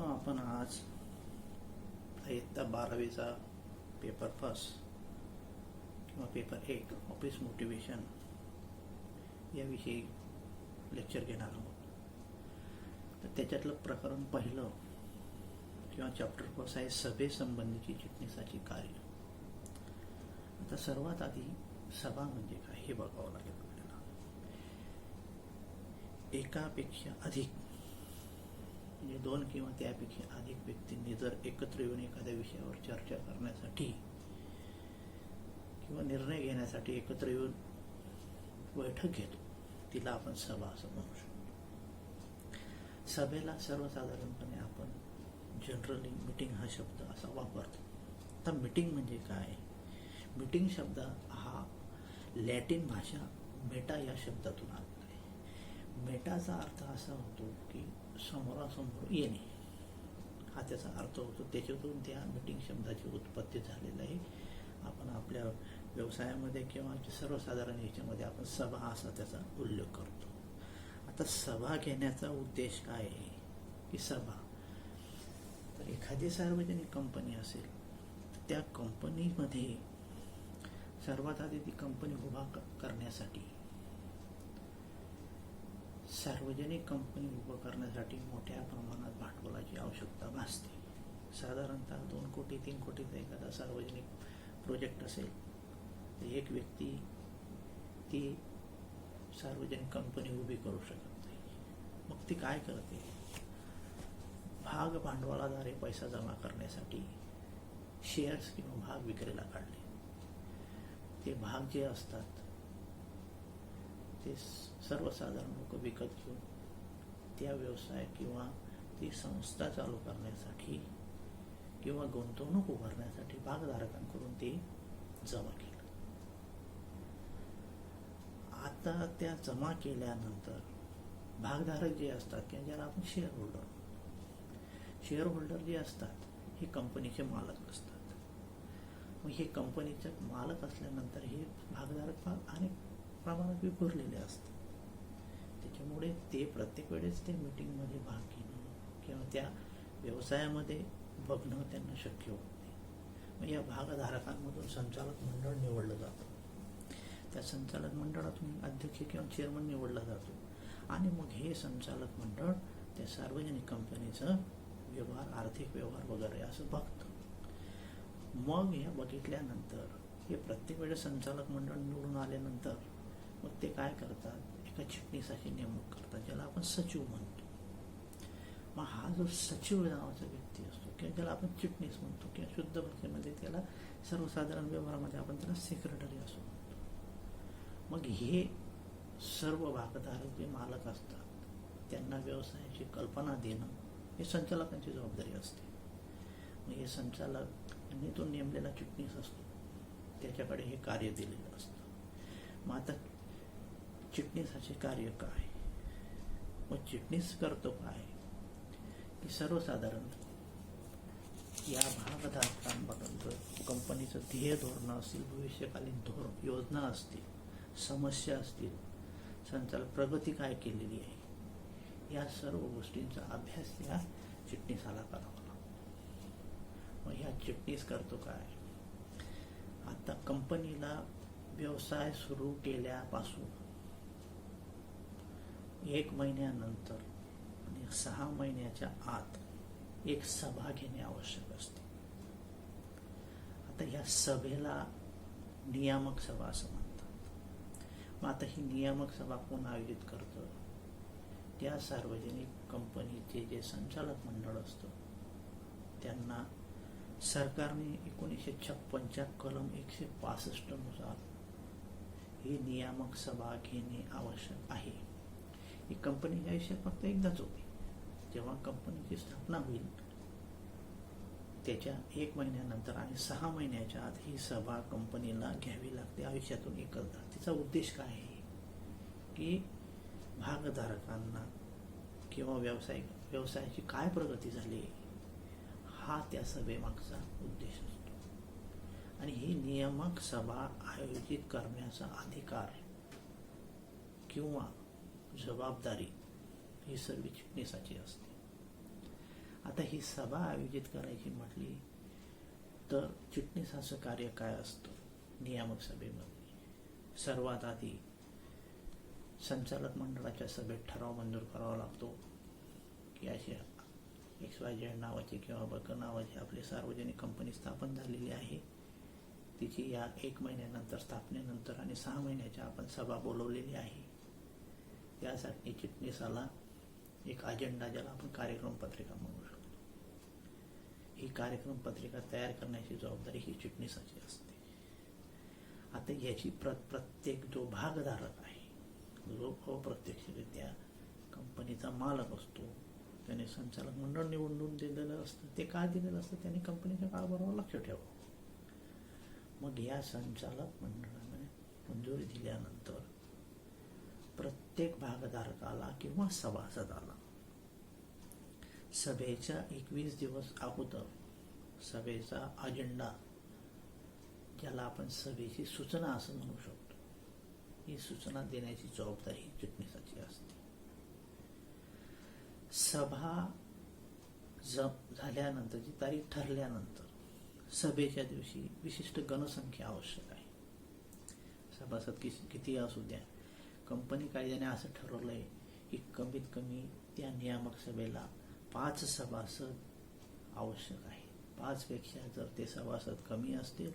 आपण आज इयत्ता 12वीचा पेपर फर्स्ट किंवा पेपर 1 ऑफिस मोटिवेशन याविषयी लेक्चर घेणार आहोत. तर त्याच्यातलं प्रकरण पहिलं किंवा चॅप्टर फर्स्ट आहे सभेसंबंधीची चिटणीसाची कार्य. आता सर्वात आधी सभा म्हणजे काय हे बघावं लागेल आपल्याला. एकापेक्षा अधिक म्हणजे 2 किंवा त्यापेक्षा अधिक व्यक्तींनी जर एकत्र येऊन एखाद्या विषयावर चर्चा करण्यासाठी किंवा निर्णय घेण्यासाठी एकत्र येऊन बैठक घेतो तिला आपण सभा असं म्हणू शकतो. सभेला सर्वसाधारणपणे आपण जनरली मीटिंग हा शब्द असा वापरतो. आता मीटिंग म्हणजे काय? मीटिंग शब्द हा लॅटिन भाषा मेटा या शब्दातून आलेला आहे. मेटाचा अर्थ असा होतो की समोरासमोर येणे हा त्याचा अर्थ होतो. त्याच्यातून त्या मीटिंग शब्दाची उत्पत्ती झालेली आहे. आपण आपल्या व्यवसायामध्ये किंवा सर्वसाधारण याच्यामध्ये आपण सभा असा त्याचा उल्लेख करतो. आता सभा घेण्याचा उद्देश काय आहे की सभा तर एखादी सार्वजनिक कंपनी असेल तर त्या कंपनीमध्ये सर्वात आधी ती कंपनी उभा करण्यासाठी सार्वजनिक कंपनी उभं करण्यासाठी मोठ्या प्रमाणात भांडवलाची आवश्यकता भासते. साधारणतः 2 कोटी 3 कोटीचा एखादा सार्वजनिक प्रोजेक्ट असेल तर एक व्यक्ती ती सार्वजनिक कंपनी उभी करू शकत नाही. मग ती काय करते? भाग भांडवलाद्वारे पैसा जमा करण्यासाठी शेअर्स किंवा भाग विक्रीला काढले. ते भाग जे असतात ते सर्वसाधारण लोक विकत घेऊन त्या व्यवसाय किंवा ती संस्था चालू करण्यासाठी किंवा गुंतवणूक उभारण्यासाठी भागधारकांकडून ते जमा केलं. आता त्या जमा केल्यानंतर भागधारक जे असतात किंवा ज्याला आपण शेअर होल्डर जे असतात हे कंपनीचे मालक असतात. मग हे कंपनीचे मालक असल्यानंतर हे भागधारक अनेक प्रमाणात विखुरलेले असतात. त्याच्यामुळे ते प्रत्येक वेळेस ते मीटिंगमध्ये भाग घेणं किंवा त्या व्यवसायामध्ये बघणं त्यांना शक्य होत नाही. मग या भागधारकांमधून संचालक मंडळ निवडलं जातं. त्या संचालक मंडळातून अध्यक्ष किंवा चेअरमन निवडला जातो आणि मग हे संचालक मंडळ त्या सार्वजनिक कंपनीचं व्यवहार आर्थिक व्यवहार वगैरे असं बघतं. मग या बघितल्यानंतर हे प्रत्येक वेळेस संचालक मंडळ निवडून आल्यानंतर मग ते काय करतात? एका चिटणीसाची नेमणूक करतात ज्याला आपण सचिव म्हणतो. मग हा जो सचिव नावाचा व्यक्ती असतो किंवा ज्याला आपण चिटणीस म्हणतो किंवा शुद्ध भाषेमध्ये त्याला सर्वसाधारण व्यवहारामध्ये आपण त्याला सेक्रेटरी असं म्हणतो. मग हे सर्व भागधारक जे मालक असतात त्यांना व्यवसायाची कल्पना देणं हे संचालकांची जबाबदारी असते. मग हे संचालकांनी तो नेमलेला चिटणीस असतो त्याच्याकडे हे कार्य दिलेलं असतं. मग आता चिटणीसाचे कार्य काय? मग चिटणीस करतो काय की सर्वसाधारण या भागधारकांबद्दल कंपनीचं ध्येय धोरण असतील, भविष्यकालीन धोरण योजना असतील, समस्या असतील, संचालक प्रगती काय केलेली आहे या सर्व गोष्टींचा अभ्यास या चिटणीसाला करावा लागतो. मग ह्या चिटणीस करतो काय? आता कंपनीला व्यवसाय सुरू केल्यापासून 1 महिन्यानंतर आणि 6 महिन्याच्या आत एक सभा घेणे आवश्यक असते. आता ह्या सभेला नियामक सभा असं म्हणतात. मग आता ही नियामक सभा कोण आयोजित करतं? त्या सार्वजनिक कंपनीचे जे संचालक मंडळ असतं त्यांना सरकारने 1956च्या कलम 165 नुसार ही नियामक सभा घेणे आवश्यक आहे. ही कंपनीच्या आयुष्यात फक्त एकदाच होते. जेव्हा कंपनीची स्थापना होईल त्याच्या 1 महिन्यानंतर आणि 6 महिन्याच्या आत ही सभा कंपनीला घ्यावी लागते आयुष्यातून एकदा. तिचा उद्देश काय आहे की भागधारकांना किंवा व्यवसायाची काय प्रगती झाली हा त्या सभेमागचा उद्देश असतो. आणि ही नियामक सभा आयोजित करण्याचा अधिकार किंवा जबाबदारी ही सर्व चिटणीसाची असते. आता आता ही सभा आयोजित करायची म्हटली तर चिटणीसाचं कार्य काय असतं नियामक सभेमध्ये? सर्वात आधी संचालक मंडळाच्या सभेत ठराव मंजूर करावा लागतो की अशी XYZ नावाची किंवा बक नावाची आपली सार्वजनिक कंपनी स्थापन झालेली आहे, तिची या 1 महिन्यानंतर स्थापनेनंतर आणि 6 महिन्याच्या आपण सभा बोलवलेली आहे. यासाठी चिटणीसाला एक अजेंडा, ज्याला आपण कार्यक्रम पत्रिका म्हणू शकतो, ही कार्यक्रम पत्रिका तयार करण्याची जबाबदारी ही चिटणीसाची असते. आता याची प्रत्येक जो भागधारक आहे, जो अप्रत्यक्षरित्या कंपनीचा मालक असतो, त्याने संचालक मंडळ निवडून दिलेलं असतं. ते का दिलेलं असतं? त्याने कंपनीच्या काळाबरोबर लक्ष ठेवावं. मग या संचालक मंडळाने मंजुरी दिल्यानंतर प्रत्येक भागधारकाला किंवा सभासदाला सभेच्या 21 दिवस अगोदर सभेचा अजेंडा, ज्याला आपण सभेची सूचना असं म्हणू शकतो, ही सूचना देण्याची जबाबदारी चिटणीसाची असते. सभा झाल्यानंतरची तारीख ठरल्यानंतर सभेच्या दिवशी विशिष्ट गणसंख्या आवश्यक आहे. सभासद किती असू द्या, कंपनी कायद्याने असं ठरवलंय की कमीत कमी त्या नियामक सभेला 5 सभासद आवश्यक आहे. 5 पेक्षा जर ते सभासद कमी असतील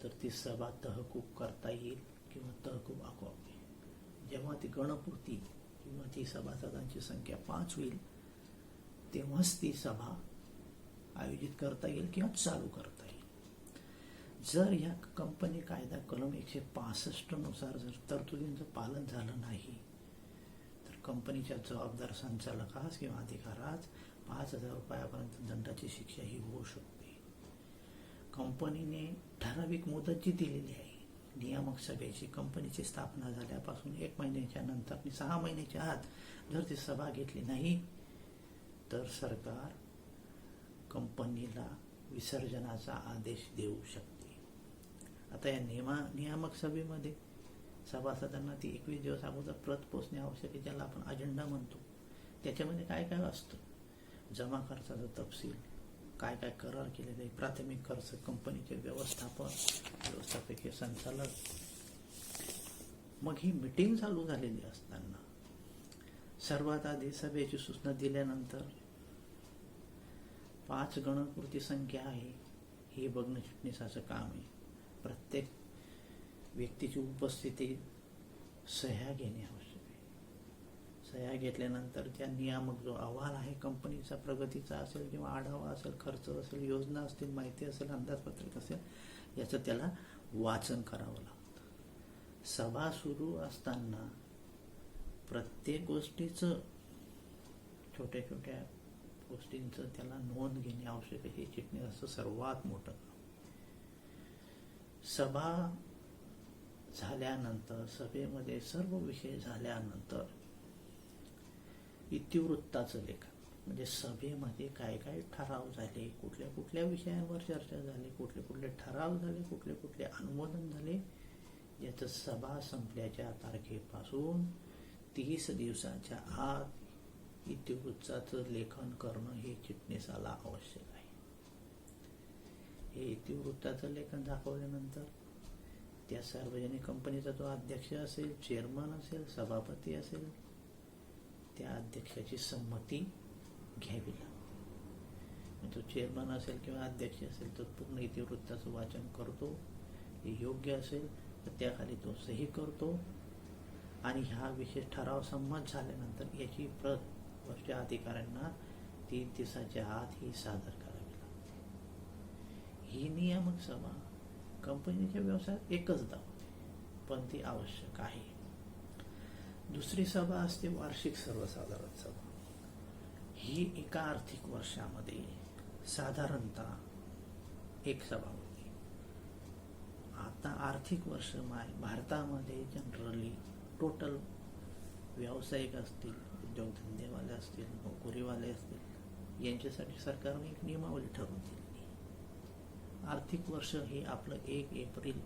तर ती सभा तहकूब करता येईल किंवा तहकूब आपोआप येईल. जेव्हा ती गणपूर्ती किंवा ती सभासदांची संख्या 5 होईल तेव्हाच ती सभा आयोजित करता येईल किंवा चालू करता येईल. जर या कंपनी कायदा कलम 165 नुसार जर तरतुदींचं पालन झालं नाही तर कंपनीच्या जबाबदार संचालकास किंवा अधिकारास 5,000 रुपयापर्यंत दंडाची शिक्षा ही होऊ शकते. कंपनीने ठराविक मुदत जी दिलेली आहे नियामक सभेची, कंपनीची स्थापना झाल्यापासून 1 महिन्याच्या नंतर आणि 6 महिन्याच्या आत जर ती सभा घेतली नाही तर सरकार कंपनीला विसर्जनाचा आदेश देऊ शकते. आता या नियामक सभेमध्ये सभासदांना ती 21 दिवस अगोदर प्रत पोचणे आवश्यक आहे, ज्याला आपण अजेंडा म्हणतो. त्याच्यामध्ये काय काय असतं? जमा खर्चाचा तपशील, काय काय करार केलेले, प्राथमिक खर्च, कंपनीचे व्यवस्थापकीय संचालक. मग ही मीटिंग चालू झालेली असताना सर्वात आधी सभेची सूचना दिल्यानंतर 5 गणपूर्ती संख्या आहे हे बघणं चिटणीसाचं काम आहे. प्रत्येक व्यक्तीची उपस्थिती, सह्या घेणे आवश्यक आहे. सह्या घेतल्यानंतर त्या नियामक जो अहवाल आहे कंपनीचा, प्रगतीचा असेल किंवा आढावा असेल, खर्च असेल, योजना असतील, माहिती असेल, अंदाजपत्रक असेल, याचं त्याला वाचन करावं लागतं. सभा सुरू असताना प्रत्येक गोष्टीचं, छोट्या छोट्या गोष्टींचं त्याला नोंद घेणे आवश्यक आहे. हे चिटणीसाचं सर्वात मोठं काम. सभा झाल्यानंतर, सभेमध्ये सर्व विषय झाल्यानंतर इतिवृत्ताचं लेखन, म्हणजे सभेमध्ये काय काय ठराव झाले, कुठल्या कुठल्या विषयांवर चर्चा झाली, कुठले कुठले ठराव झाले, कुठले कुठले अनुमोदन झाले, याचं सभा संपल्याच्या तारखेपासून 30 दिवसाच्या आत इतिवृत्ताचं लेखन करणं हे चिटणीसाला आवश्यक आहे. हे इतिवृत्ताचं लेखन दाखवल्यानंतर त्या सार्वजनिक कंपनीचा जो अध्यक्ष असेल, चेअरमन असेल, सभापती असेल, त्या अध्यक्षाची संमती घ्यावी लागते. तो चेअरमन असेल किंवा अध्यक्ष असेल तर पूर्ण इतिवृत्ताचं वाचन करतो. हे योग्य असेल तर त्याखाली तो सही करतो आणि हा विशेष ठराव संमत झाल्यानंतर याची प्रत वरच्या अधिकाऱ्यांना 3 दिवसाच्या आत ही सादर करावी लागते. ही नियामक सभा कंपनीच्या व्यवसायात एकचदा होते, पण ती आवश्यक आहे. दुसरी सभा असते वार्षिक सर्वसाधारण सभा. ही एका आर्थिक वर्षामध्ये साधारणतः एक सभा होती. आता आर्थिक वर्ष भारतामध्ये जनरली टोटल व्यावसायिक असतील, उद्योगधंदेवाले असतील, नोकरीवाले असतील, यांच्यासाठी सरकारने एक नियमावली ठरवून दिली. आर्थिक वर्ष हे आपलं 1 एप्रिल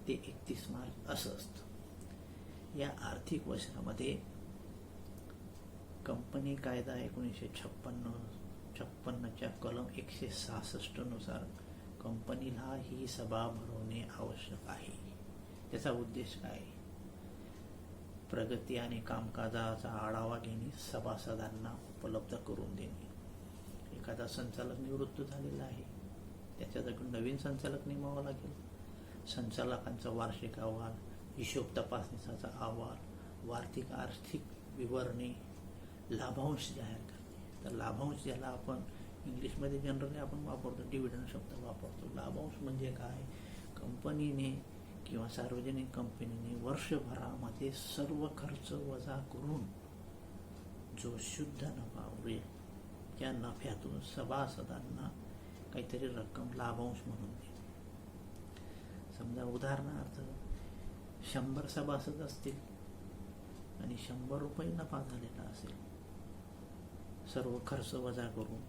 ते 31 मार्च असं असतं. या आर्थिक वर्षामध्ये कंपनी कायदा 1956 56च्या कलम 166 नुसार कंपनीला ही सभा भरवणे आवश्यक आहे. त्याचा उद्देश काय? प्रगती आणि कामकाजाचा आढावा घेणे, सभासदांना उपलब्ध करून देणे. एखादा संचालक निवृत्त झालेला आहे, त्याच्या जागी नवीन संचालक नेमावा लागेल. संचालकांचा वार्षिक अहवाल, हिशोब तपासणीचा अहवाल, आर्थिक विवरणे, लाभांश जाहीर करणे. तर लाभांश ज्याला आपण इंग्लिशमध्ये जनरली आपण वापरतो, डिव्हिडंड शब्द वापरतो. लाभांश म्हणजे काय? कंपनीने किंवा सार्वजनिक कंपनीने वर्षभरामध्ये सर्व खर्च वजा करून जो शुद्ध नफा उरेल, त्या नफ्यातून सभासदांना काहीतरी रक्कम लाभांश म्हणून देते. समजा उदाहरणार्थ 100 सभासद असतील आणि 100 रुपये नफा झालेला असेल सर्व खर्च वजा करून,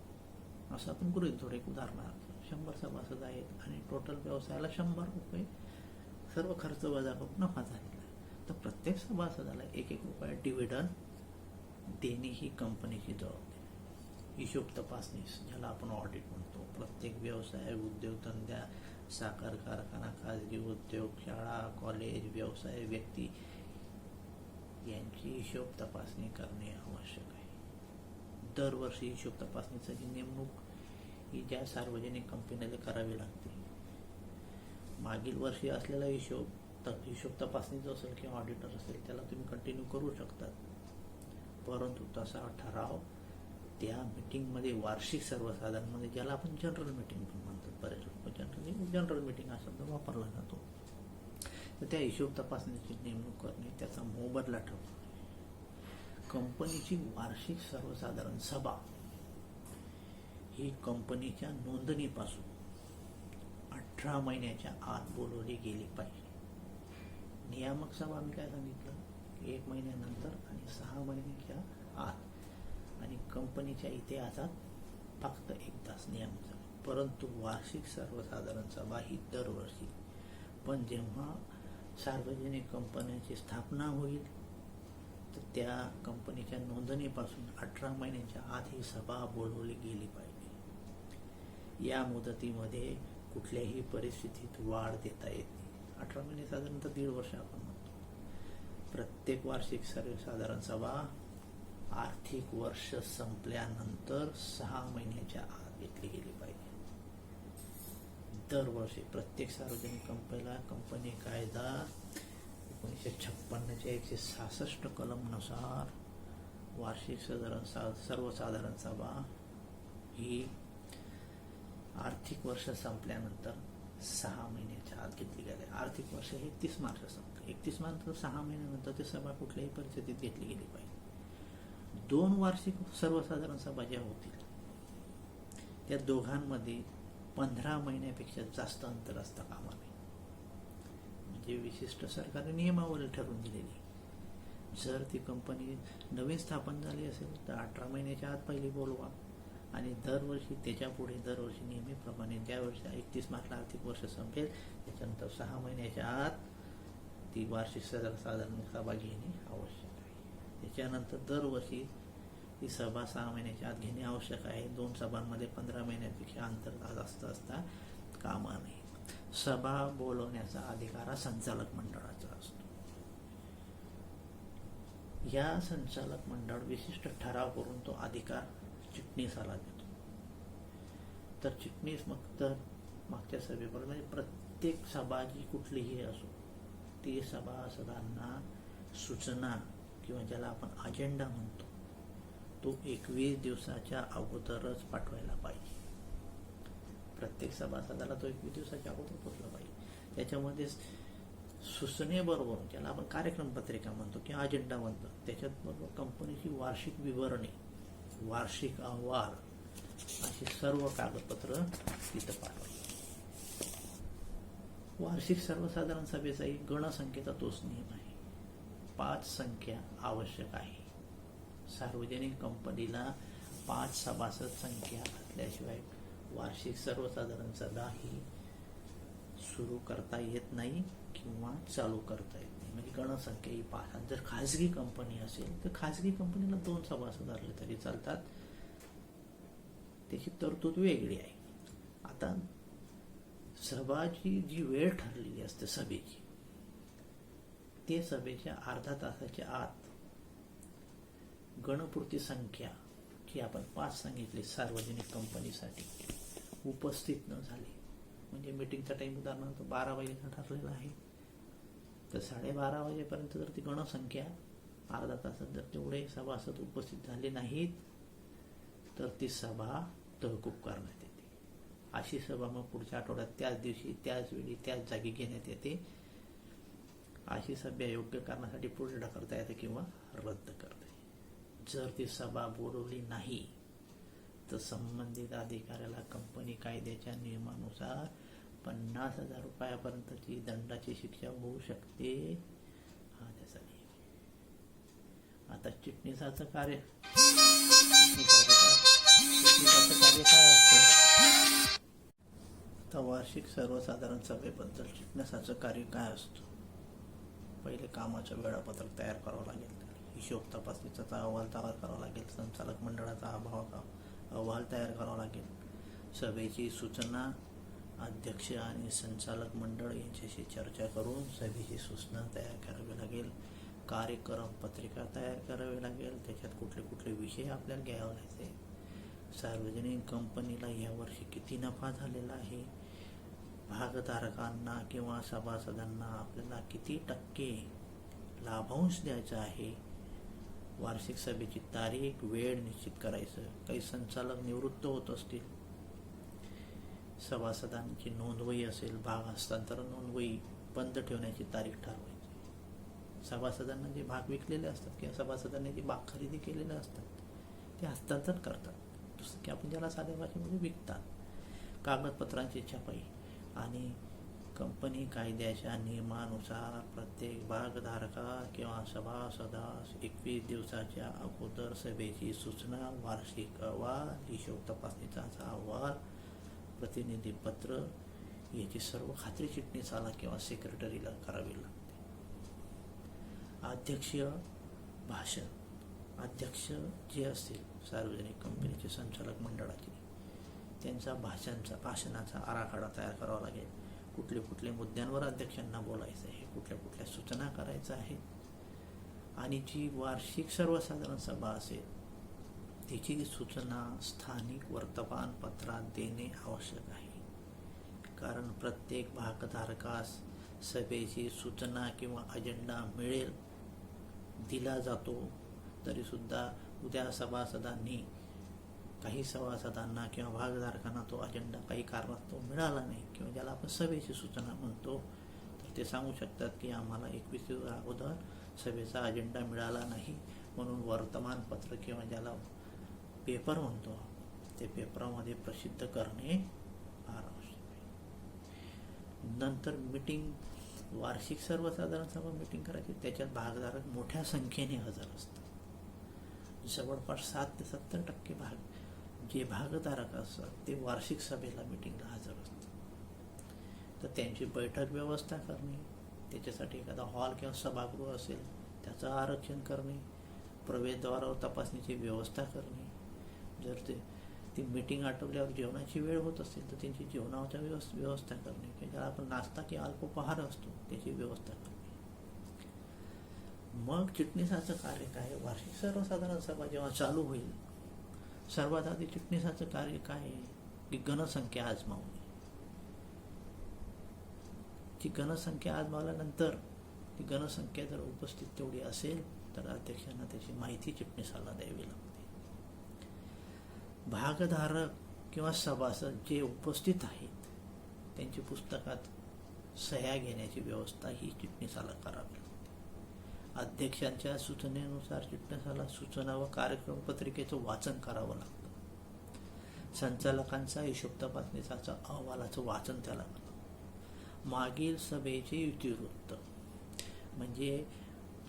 असं आपण गृहीत धरू. एक उदाहरणार्थ 100 सभासद आहेत आणि टोटल व्यवसायाला 100 रुपये सर्व खर्च वजा करून नफा झालेला आहे. तर प्रत्येक सभासदाला 1-1 रुपया डिव्हिडंड देणे ही कंपनीची जबाबदारी. हिशोब तपासणी ज्याला आपण ऑडिट म्हणतो, प्रत्येक व्यवसाय, उद्योगधंद्या, साखर कारखाना, खाजगी उद्योग, शाळा, कॉलेज, व्यवसाय, व्यक्ती यांची हिशोब तपासणी करणे आवश्यक आहे. दरवर्षी हिशोब तपासणीची नेमणूक ही ज्या सार्वजनिक कंपनीला करावी लागते. मागील वर्षी असलेला हिशोब तपासणीचा असेल किंवा ऑडिटर असेल त्याला तुम्ही कंटिन्यू करू शकतात, परंतु तसा ठराव त्या मीटिंगमध्ये, वार्षिक सर्वसाधारणमध्ये, ज्याला आपण जनरल मीटिंग पण म्हणतो, बरेच लोक जनरल मीटिंग हा शब्द वापरला जातो, तर त्या हिशोब तपासणीची नेमणूक करणे, त्याचा मोबदला ठरवणे. कंपनीची वार्षिक सर्वसाधारण सभा ही कंपनीच्या नोंदणीपासून 18 महिन्याच्या आत बोलवली गेली पाहिजे. नियामक सभा मी काय सांगितलं, 1 महिन्यानंतर आणि 6 महिन्याच्या आत, आणि कंपनीच्या इतिहासात फक्त एकदाच नियामक सभा. परंतु वार्षिक सर्वसाधारण सभा ही दरवर्षी. पण जेव्हा सार्वजनिक कंपन्यांची स्थापना होईल तर त्या कंपनीच्या नोंदणीपासून 18 महिन्याच्या आत ही सभा बोलवली गेली पाहिजे. या मुदतीमध्ये कुठल्याही परिस्थितीत वाढ देता येत नाही. 18 महिने साधारणतः 1.5 वर्ष आपण म्हणतो. प्रत्येक वार्षिक सर्वसाधारण सभा आर्थिक वर्ष संपल्यानंतर 6 महिन्याच्या आत घेतली गेली पाहिजे. दरवर्षी प्रत्येक सार्वजनिक कंपनीला कंपनी कायदा 1956च्या 166 कलमनुसार वार्षिक सर्वसाधारण सभा ही आर्थिक वर्ष संपल्यानंतर 6 महिन्याच्या आत घेतली गेली. आर्थिक वर्ष हे 31 मार्च संपलं. 31 मार्च 6 महिन्यानंतर ती सभा कुठल्याही परिस्थितीत घेतली गेली पाहिजे. 2 वार्षिक सर्वसाधारण सभा ज्या होतील त्या दोघांमध्ये 15 महिन्यापेक्षा जास्त अंतर असता कामा नये. म्हणजे विशिष्ट सरकारने नियमावली ठरवून दिलेली. जर ती कंपनी नवीन स्थापन झाली असेल तर 18 महिन्याच्या आत पहिली बोलवा, आणि दरवर्षी त्याच्या पुढे दरवर्षी नेहमीप्रमाणे ज्या वर्षी 31 मार्चला आर्थिक वर्ष संपेल त्याच्यानंतर 6 महिन्याच्या आत ती वार्षिक सर्वसाधारण सभा घेणे आवश्यक आहे. त्याच्यानंतर दरवर्षी ती सभा 6 महिन्याच्या आत घेणे आवश्यक आहे. 2 सभांमध्ये 15 महिन्यापेक्षा अंतर जास्त असता कामा नये. सभा बोलवण्याचा अधिकार हा संचालक मंडळाचा असतो. या संचालक मंडळ विशिष्ट ठराव करून तो अधिकार चिटणीसाला देतो. तर चिटणीस मग तर मागच्या सभेपर्यंत म्हणजे प्रत्येक सभा जी कुठलीही असो ती सभासदांना सूचना किंवा ज्याला आपण अजेंडा म्हणतो तो 21 दिवसाच्या अगोदरच पाठवायला पाहिजे. प्रत्येक सभासदाला तो 21 दिवसाच्या अगोदर पोचला पाहिजे. त्याच्यामध्ये सूचनेबरोबर ज्याला आपण कार्यक्रम पत्रिका म्हणतो किंवा अजेंडा म्हणतो त्याच्याबरोबर कंपनीची वार्षिक विवरणे, वार्षिक अहवाल अशी सर्व कागदपत्र तिथं पाठवायची. वार्षिक सर्वसाधारण सभेचाही गणसंख्येचा तोच नियम आहे. 5 संख्या आवश्यक आहे. सार्वजनिक कंपनीला 5 सभासद संख्या असल्याशिवाय वार्षिक सर्वसाधारण सभा ही सुरू करता येत नाही किंवा चालू करता येत नाही. म्हणजे गणसंख्या ही 5. जर खाजगी कंपनी असेल तर खाजगी कंपनीला 2 सभासद असले तरी चालतात. ते त्याची तरतूद वेगळी आहे. आता सभाची जी वेळ ठरलेली असते सभेची, ते सभेच्या अर्धा तासाच्या आत गणपूर्ती संख्या जी आपण 5 सांगितली सार्वजनिक कंपनीसाठी उपस्थित न झाली, म्हणजे मीटिंगचा टाइम उदाहरणार्थ 12 वाजेचा ठरलेला आहे, तर 12:30 वाजेपर्यंत जर ती गणसंख्या अर्धा तासात जर तेवढे सभासद उपस्थित झाले नाहीत तर ती सभा तहकूब करण्यात येते. अशी सभा मग पुढच्या आठवड्यात त्याच दिवशी त्याच वेळी त्याच जागी घेण्यात येते. अशी सभा योग्य करण्यासाठी पुढे ढकलता येते किंवा रद्द करता येते. जर ती सभा बोलवली नाही तर संबंधित अधिकाऱ्याला कंपनी कायद्याच्या नियमानुसार 50,000 रुपयापर्यंतची दंडाची शिक्षा होऊ शकते. हा त्याचा नियम. आता चिटणीसाचं कार्य काय असतं? आता वार्षिक सर्वसाधारण सभेबद्दल चिटणीसाचं कार्य काय असतं? पहिले कामाचं वेळापत्रक तयार करावं लागेल, हिशोब तपासणीचा अहवाल तयार करावा लागेल, संचालक मंडळाचा अहवाल तयार करावा लागेल, सभेची सूचना अध्यक्ष आणि संचालक मंडळ यांच्याशी चर्चा करून सभेची सूचना तयार करावी लागेल, कार्यक्रम पत्रिका तयार करावी लागेल, त्याच्यात कुठले कुठले विषय आपल्याला घ्यावे लागते, सार्वजनिक कंपनीला यावर्षी किती नफा झालेला आहे, भागधारकांना किंवा सभासदांना आपल्याला किती टक्के लाभांश द्यायचा आहे, वार्षिक सभेची तारीख वेळ निश्चित करायचं, काही संचालक निवृत्त होत असतील, सभासदांची नोंदवही असेल, भाग हस्तांतरण नोंदवही बंद ठेवण्याची तारीख ठरवायची, सभासदांना जे भाग विकलेले असतात किंवा सभासदांनी जे भाग खरेदी केलेले असतात ते हस्तांतरण करतात, की आपण ज्याला साध्या भाषेमध्ये विकतात, कागदपत्रांची छपाई आणि कंपनी कायद्याच्या नियमानुसार प्रत्येक भागधारका किंवा सभासदास 21 दिवसाच्या अगोदर सभेची सूचना, वार्षिक अहवाल, हिशोब तपासणीचा अहवाल, प्रतिनिधीपत्र याची सर्व खात्री चिटणीसाला किंवा सेक्रेटरीला करावी लागते. अध्यक्षीय भाषण, अध्यक्ष जे असतील सार्वजनिक कंपनीचे संचालक मंडळाचे, त्यांचा भाषणाचा आराखडा तयार करावा लागेल, कुठले कुठले मुद्द्यांवर अध्यक्षांना बोलायचं आहे, कुठल्या कुठल्या सूचना करायच्या आहेत, आणि जी वार्षिक सर्वसाधारण सभा असेल तिची सूचना स्थानिक वर्तमानपत्रात देणे आवश्यक आहे. कारण प्रत्येक भागधारकास सभेची सूचना किंवा अजेंडा दिला जातो, तरीसुद्धा उद्या काही सभासदांना किंवा भागधारकांना तो अजेंडा काही कारणास्तव मिळाला नाही किंवा ज्याला आपण सभेची सूचना म्हणतो, तर ते सांगू शकतात की आम्हाला 21 दिवस अगोदर सभेचा अजेंडा मिळाला नाही, म्हणून वर्तमानपत्र किंवा ज्याला पेपर म्हणतो ते पेपरामध्ये प्रसिद्ध करणे फार आवश्यक आहे. नंतर वार्षिक सर्वसाधारण सभा मीटिंग करायची, त्याच्यात भागधारक मोठ्या संख्येने हजर असतात. जवळपास 7 ते 70% जे भागधारक असतात ते वार्षिक सभेला मीटिंगला हजर असतात. तर त्यांची बैठक व्यवस्था करणे, त्याच्यासाठी एखादा हॉल किंवा सभागृह असेल त्याचं आरक्षण करणे, प्रवेशद्वारावर तपासणीची व्यवस्था करणे, जर ती मीटिंग आटोपल्यावर जेवणाची वेळ होत असेल तर त्यांची जेवणाच्या व्यवस्था करणे, किंवा ज्याला आपण नाश्ता किंवा अल्पोपहार असतो त्याची व्यवस्था करणे. मग चिटणीसाचं कार्य काय? वार्षिक सर्वसाधारण सभा जेव्हा चालू होईल, सर्वात आधी चिटणीसाचं कार्य काय आहे की गणसंख्या आजमावणे. ती गणसंख्या आजमावल्यानंतर ती गणसंख्या जर उपस्थित तेवढी असेल तर अध्यक्षांना त्याची माहिती चिटणीसाला द्यावी लागते. भागधारक किंवा सभासद जे उपस्थित आहेत त्यांची पुस्तकात सह्या घेण्याची व्यवस्था ही चिटणीसाला करावी लागते. अध्यक्षांच्या सूचनेनुसार चिटणीसाला सूचना व कार्यक्रम पत्रिकेचं वाचन करावं लागतं. संचालकांचा हिशोब तपासणीचा अहवालाचं वाचन त्याला करावं. मागील सभेचे इतिवृत्त, म्हणजे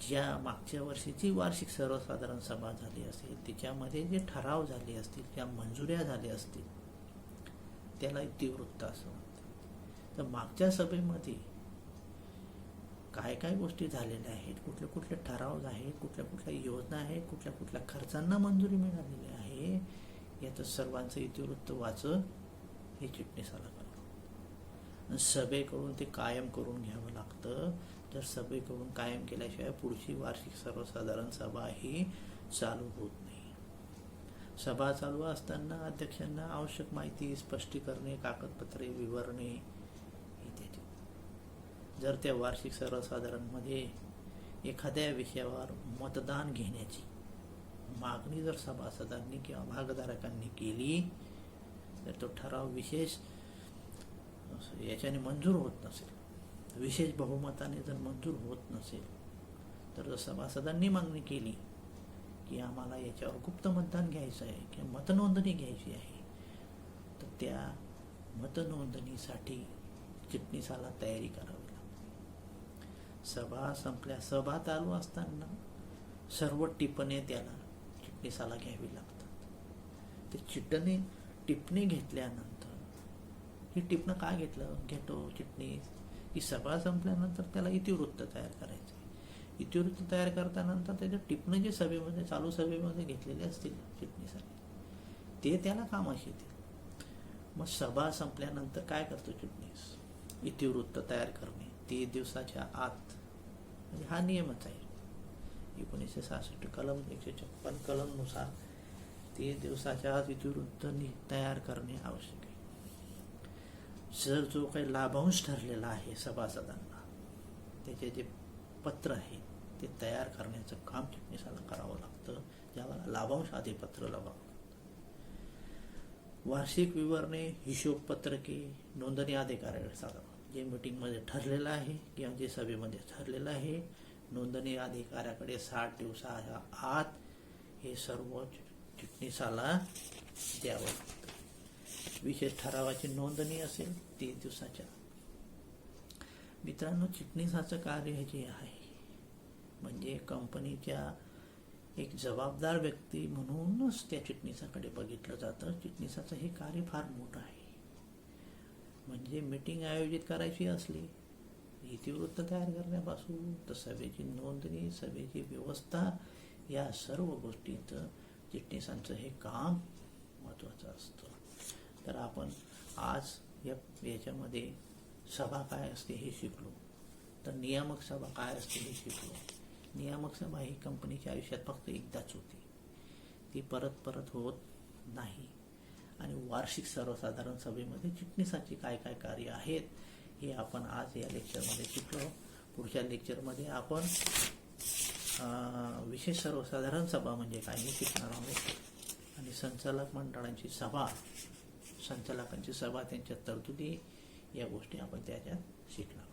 ज्या मागच्या वर्षीची वार्षिक सर्वसाधारण सभा झाली असेल तिच्यामध्ये जे ठराव झाले असतील, ज्या मंजुऱ्या झाल्या असतील त्याला इतिवृत्त असं म्हणतात. तर मागच्या सभेमध्ये काय काय गोष्टी झालेल्या आहेत, कुठले कुठले ठराव आहेत, कुठल्या कुठल्या योजना आहेत, कुठल्या कुठल्या खर्चांना मंजुरी मिळालेली आहे, याचं सर्वांचं इतिवृत्त हे चिटणीसाला करावं. आणि सभेकडून ते कायम करून घ्यावं लागतं. जर सभेकडून कायम केल्याशिवाय पुढची वार्षिक सर्वसाधारण सभा ही चालू होत नाही. सभा चालू असताना अध्यक्षांना आवश्यक माहिती, स्पष्टीकरणे, कागदपत्रे, विवरणे इत्यादी. जर त्या वार्षिक सर्वसाधारणमध्ये एखाद्या विषयावर मतदान घेण्याची मागणी जर सभासदांनी किंवा भागधारकांनी केली तर तो ठराव विशेष याच्याने मंजूर होत नसेल, विशेष बहुमताने जर मंजूर होत नसेल, तर जर सभासदांनी मागणी केली की आम्हाला याच्यावर गुप्त मतदान घ्यायचं आहे किंवा मतनोंदणी घ्यायची आहे, तर त्या मतनोंदणीसाठी चिटणीसाला तयारी करावी लागते. सभा चालू असताना सर्व टिपणे त्याला चिटणीसाला घ्यावी लागतात. ते टिपणे घेतल्यानंतर ही टिपणं का घेतो चिटणीस की सभा संपल्यानंतर त्याला इतिवृत्त तयार करायचं. इतिवृत्त तयार करतानंतर त्याचे टिपणं जे चालू सभेमध्ये घेतलेले असतील चिटणीसाने ते त्याला कामाशी येतील. मग सभा संपल्यानंतर काय करतो चिटणीस? इतिवृत्त तयार करणे 30 दिवसाच्या आत, म्हणजे हा नियमच आहे 1966 कलम 156 कलम नुसार 30 दिवसाच्या आत इतिवृत्त तयार करणे आवश्यक आहे. जर जो काही लाभांश ठरलेला आहे सभासदांना, त्याचे जे पत्र आहे ते तयार करण्याचं काम चिटणीसाला करावं लागतं, ज्याला लाभांश आदेपत्र लावावं. वार्षिक विवरणे, हिशोब पत्रके, नोंदणी अधिकाऱ्याला जे मीटिंगमध्ये ठरलेलं आहे किंवा जे सभेमध्ये ठरलेलं आहे, नोंदणी अधिकाऱ्याकडे 60 दिवसाच्या आत हे सर्व चिटणीसाला द्यावं लागतं. विशेष ठरावाची नोंदणी असेल 30 दिवसाच्या. मित्रांनो, चिटणीसाचं कार्य जे आहे म्हणजे कंपनीच्या एक जबाबदार व्यक्ती म्हणूनच त्या चिटणीसाकडे बघितलं जातं. चिटणीसाचं हे कार्य फार मोठं आहे. म्हणजे मीटिंग आयोजित करायची असली, इतिवृत्त तयार करण्यापासून तर सभेची नोंदणी, सभेची व्यवस्था, या सर्व गोष्टींचं चिटणीसांचं हे काम महत्त्वाचं असतं. तर आपण आज याच्यामध्ये सभा काय असते हे शिकलो. तर नियामक सभा काय असते हे शिकलो. नियामक सभा ही कंपनीच्या आयुष्यात फक्त एकदाच होती, ती परत होत नाही. आणि वार्षिक सर्वसाधारण सभेमध्ये चिटणीसाची काय काय कार्य आहेत हे आपण आज या लेक्चरमध्ये शिकलो. पुढच्या लेक्चरमध्ये आपण विशेष सर्वसाधारण सभा म्हणजे काय हे शिकणार आहोत. आणि संचालक मंडळांची सभा, संचालकांची सभा, त्यांच्या तरतुदी, या गोष्टी आपण त्याच्यात शिकणार.